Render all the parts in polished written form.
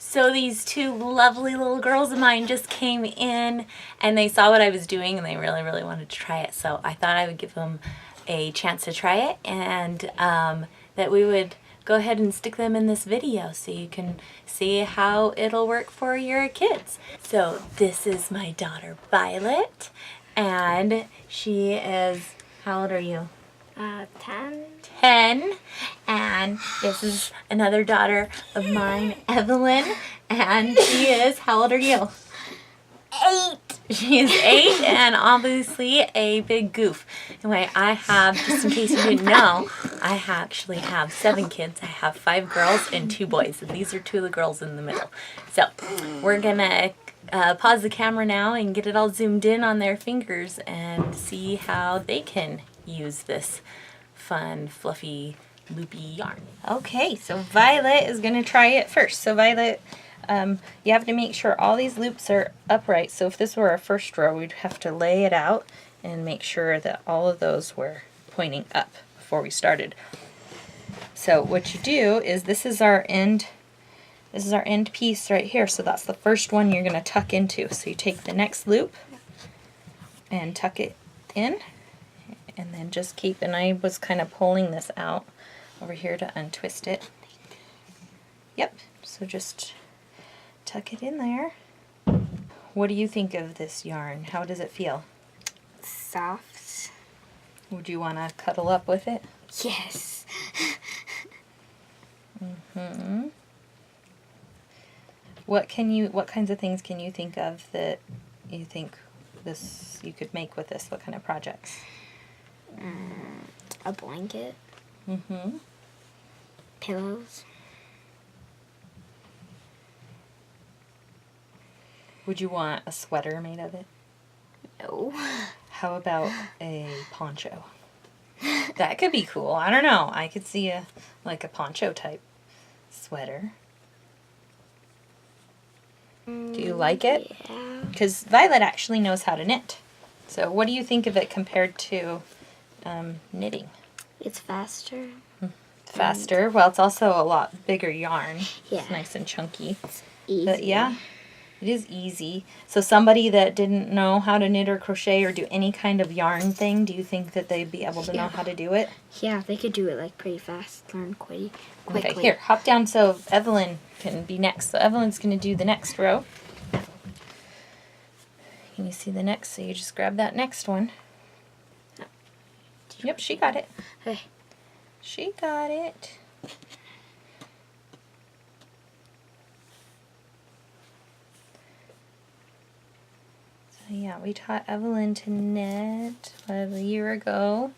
So these two lovely little girls of mine just came in and they saw what I was doing and they really, really wanted to try it. So I thought I would give them a chance to try it and that we would go ahead and stick them in this video so you can see how it'll work for your kids. So this is my daughter Violet and she is, how old are you? 10. 10, and this is another daughter of mine, Evelyn, and she is, how old are you? 8. She is 8 and obviously a big goof. Anyway, I have, just in case you didn't know, I actually have 7 kids. I have 5 girls and 2 boys, and these are 2 of the girls in the middle. So we're gonna pause the camera now and get it all zoomed in on their fingers and see how they can use this fun, fluffy, loopy yarn. Okay, so Violet is going to try it first. So Violet, you have to make sure all these loops are upright. So if this were our first row, we'd have to lay it out and make sure that all of those were pointing up before we started. So what you do is this is our end piece right here. So that's the first one you're going to tuck into. So you take the next loop and tuck it in. And then just keep, and I was kind of pulling this out over here to untwist it. Yep, so just tuck it in there. What do you think of this yarn? How does it feel? Soft. Would you want to cuddle up with it? Yes. What kinds of things can you think of that you think you could make with this? What kind of projects? A blanket. Pillows. Would you want a sweater made of it? No. How about a poncho? That could be cool. I don't know. I could see a poncho type sweater. Do you like it? Yeah. Because Violet actually knows how to knit. So what do you think of it compared to knitting? It's faster. Faster. Well, it's also a lot bigger yarn. Yeah. It's nice and chunky. It's easy. But yeah, it is easy. So somebody that didn't know how to knit or crochet or do any kind of yarn thing, do you think that they'd be able to know how to do it? Yeah, they could do it like pretty fast, learn quickly. Okay, here, hop down so Evelyn can be next. So Evelyn's going to do the next row. Can you see the next? So you just grab that next one. Yep, she got it. Okay. She got it. So yeah, we taught Evelyn to knit about a year ago.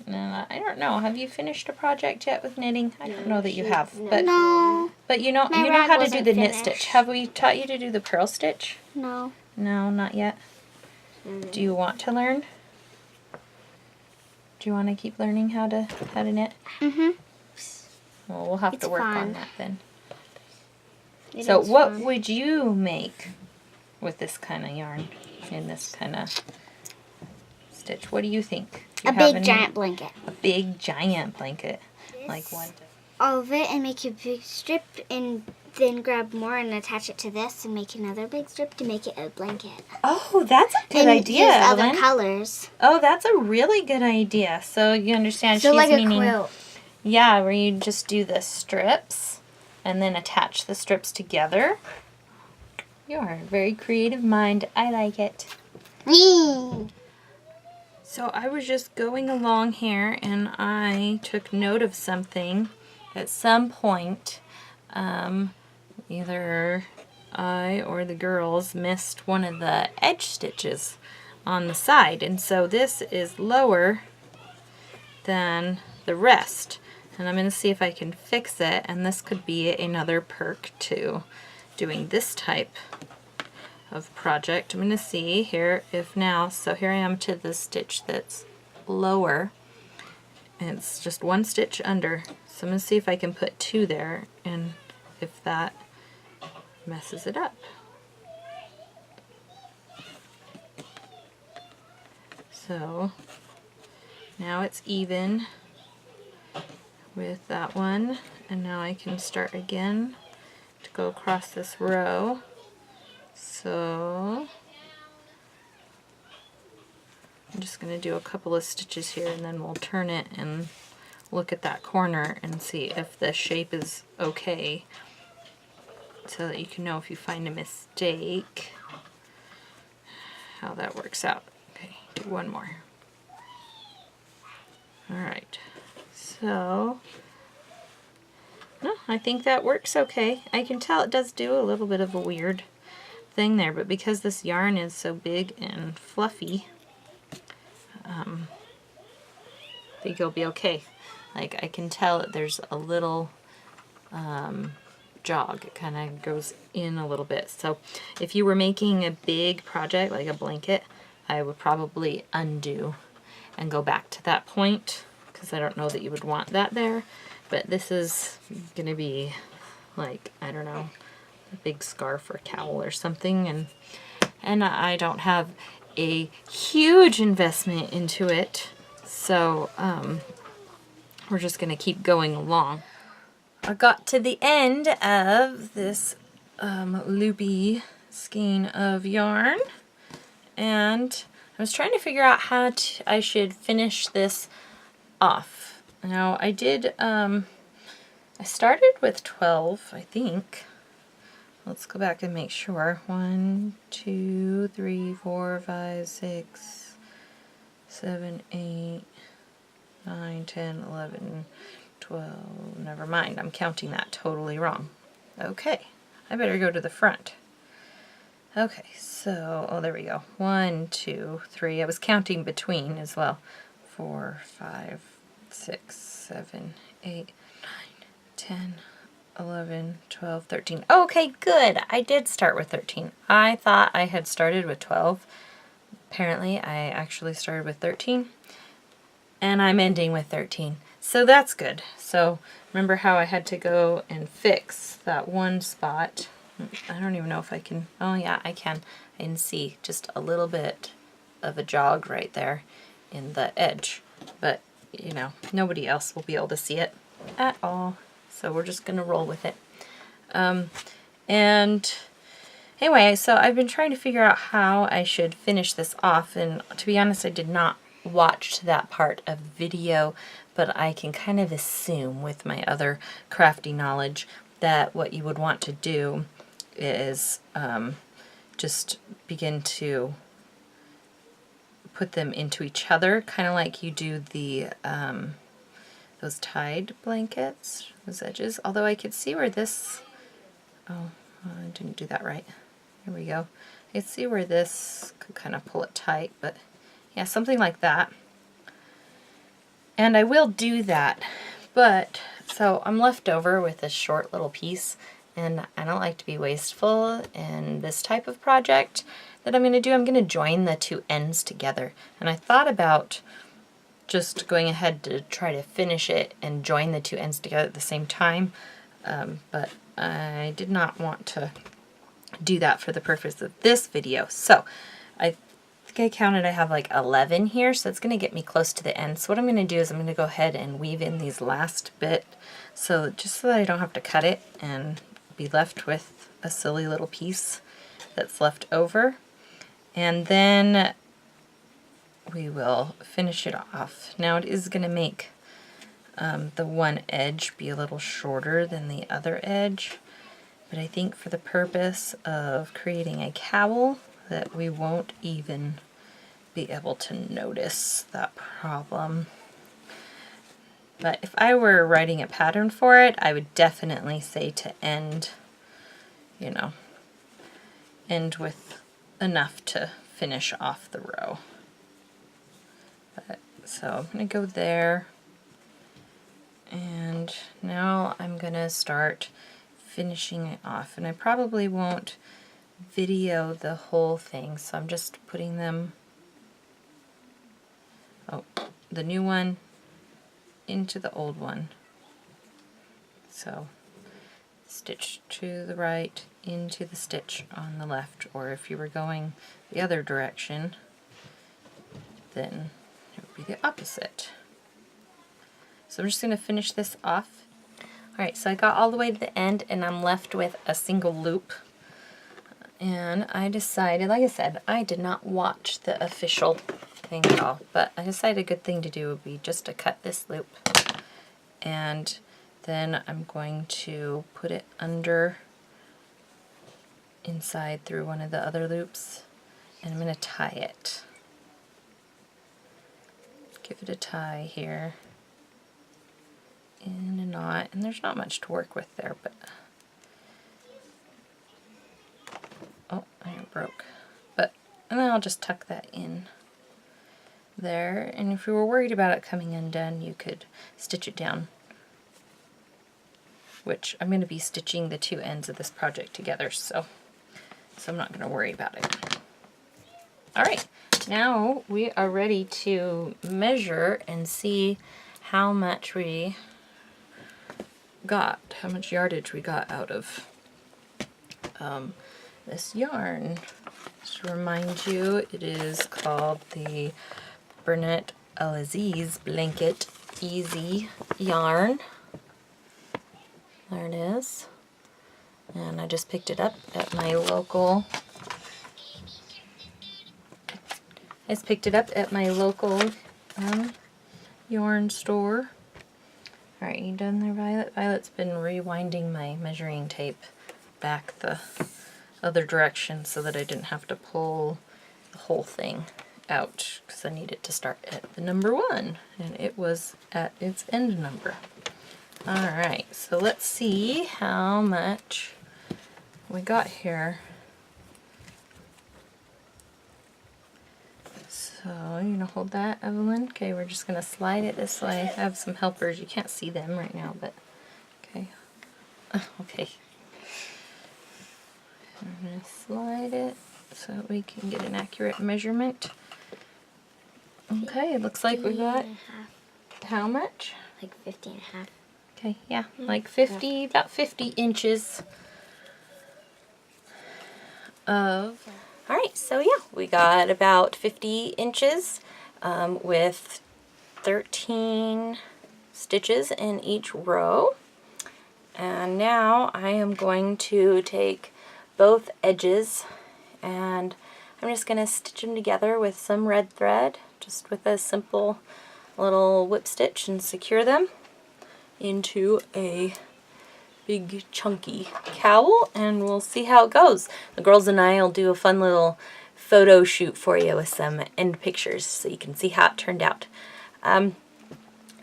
I don't know. Have you finished a project yet with knitting? I don't know that you have, but No. But you know how to do the knit stitch. Have we taught you to do the purl stitch? No. No, not yet. Do you want to learn? Do you want to keep learning how to knit? Well, we'll have to work on that then. So what would you make with this kind of yarn and this kind of stitch? What do you think? A big giant blanket. A big giant blanket. Like one. All of it and make a big strip and then grab more and attach it to this and make another big strip to make it a blanket. Oh, that's a good idea, use Evelyn. other colors. Oh, that's a really good idea. So you understand So she's like a meaning, quilt. yeah, where you just do the strips and then attach the strips together. You are a very creative mind. I like it. So I was just going along here and I took note of something. At some point, either I or the girls missed one of the edge stitches on the side, and so this is lower than the rest, and I'm going to see if I can fix it, and this could be another perk to doing this type of project. I'm going to see here if now, so here I am to the stitch that's lower, and it's just one stitch under, so I'm going to see if I can put 2 there and if that messes it up. So now it's even with that one, and now I can start again to go across this row. So I'm just going to do a couple of stitches here, and then we'll turn it and look at that corner and see if the shape is okay, so that you can know if you find a mistake how that works out. Okay, do one more. Alright, so no, I think that works okay. I can tell it does do a little bit of a weird thing there, but because this yarn is so big and fluffy, I think it'll be okay. Like, I can tell that there's a little jog. It kind of goes in a little bit. So if you were making a big project like a blanket, I would probably undo and go back to that point, because I don't know that you would want that there. But this is going to be like, I don't know, a big scarf or cowl or something, and I don't have a huge investment into it, so we're just going to keep going along. I got to the end of this loopy skein of yarn, and I was trying to figure out how I should finish this off. Now I did, I started with 12, I think. Let's go back and make sure. 1, 2, 3, 4, 5, 6, 7, 8, 9, 10, 11, 12. Never mind, I'm counting that totally wrong. Okay, I better go to the front. Okay, so, oh, there we go. 1, 2, 3. I was counting between as well. 4, 5, 6, 7, 8, 9, 10, 11, 12, 13. Okay, good. I did start with 13. I thought I had started with 12. Apparently, I actually started with 13. And I'm ending with 13. So that's good. So remember how I had to go and fix that one spot. I don't even know if I can. Oh yeah, I can. I can see just a little bit of a jog right there in the edge. But, you know, nobody else will be able to see it at all. So we're just going to roll with it. And anyway, so I've been trying to figure out how I should finish this off. And to be honest, I did not watch that part of the video, but I can kind of assume with my other crafty knowledge that what you would want to do is just begin to put them into each other, kind of like you do the those tied blankets, those edges. Although I could see where this, oh, I didn't do that right. Here we go. I could see where this could kind of pull it tight, but yeah, something like that. And I will do that, but so I'm left over with this short little piece, and I don't like to be wasteful in this type of project that I'm going to do. I'm going to join the two ends together, and I thought about just going ahead to try to finish it and join the two ends together at the same time, but I did not want to do that for the purpose of this video. So I think I counted I have like 11 here, so it's going to get me close to the end. So what I'm going to do is I'm going to go ahead and weave in these last bit, so just so that I don't have to cut it and be left with a silly little piece that's left over. And then we will finish it off. Now it is going to make the one edge be a little shorter than the other edge, but I think for the purpose of creating a cowl that we won't even be able to notice that problem. But if I were writing a pattern for it, I would definitely say to end, you know, end with enough to finish off the row. So I'm going to go there, and now I'm going to start finishing it off. And I probably won't video the whole thing, so I'm just putting them, oh, the new one into the old one. So stitch to the right into the stitch on the left, or if you were going the other direction, then it would be the opposite. So I'm just going to finish this off. Alright, so I got all the way to the end and I'm left with a single loop. And I decided, like I said, I did not watch the official thing at all, but I decided a good thing to do would be just to cut this loop. And then I'm going to put it under inside through one of the other loops, and I'm going to tie it. Give it a tie here in a knot, and there's not much to work with there, but oh, I broke. And then I'll just tuck that in there, and if you were worried about it coming undone, you could stitch it down, which I'm going to be stitching the two ends of this project together, so I'm not going to worry about it. Alright, now we are ready to measure and see how much we got, how much yardage we got out of this yarn. Just to remind you, it is called the Bernat Alize Blanket Easy yarn. There it is. And I just picked it up at my local yarn store. Alright, you done there, Violet? Violet's been rewinding my measuring tape back the other direction so that I didn't have to pull the whole thing out, because I needed to start at the number 1, and it was at its end number. Alright, so let's see how much we got here. So, you gonna hold that, Evelyn? Okay, we're just gonna slide it this way. I have some helpers. You can't see them right now, but okay. Okay. I'm gonna slide it so that we can get an accurate measurement. Okay, it looks like we got how much? Like 50 and a half. Okay, yeah, like 50, about 50 inches of... Alright, so yeah, we got about 50 inches with 13 stitches in each row. And now I am going to take both edges and I'm just going to stitch them together with some red thread, just with a simple little whip stitch, and secure them into a big chunky cowl, and we'll see how it goes. The girls and I will do a fun little photo shoot for you with some end pictures so you can see how it turned out.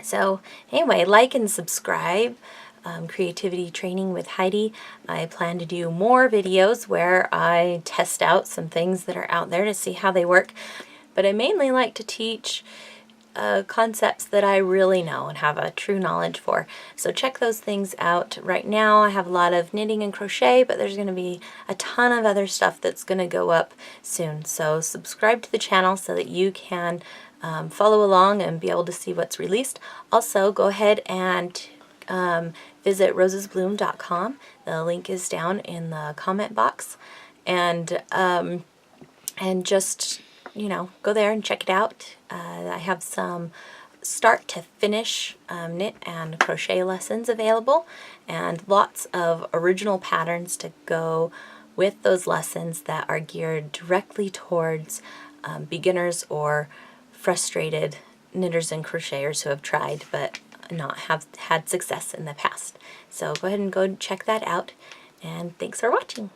So anyway, like and subscribe. Creativity Training with Heidi. I plan to do more videos where I test out some things that are out there to see how they work, but I mainly like to teach concepts that I really know and have a true knowledge for. So check those things out. Right now I have a lot of knitting and crochet, but there's going to be a ton of other stuff that's going to go up soon. So subscribe to the channel so that you can follow along and be able to see what's released. Also, go ahead and visit rosesbloom.com. The link is down in the comment box, and just, you know, go there and check it out. I have some start to finish knit and crochet lessons available, and lots of original patterns to go with those lessons that are geared directly towards beginners or frustrated knitters and crocheters who have tried but not have had success in the past. So go ahead and go check that out, and thanks for watching.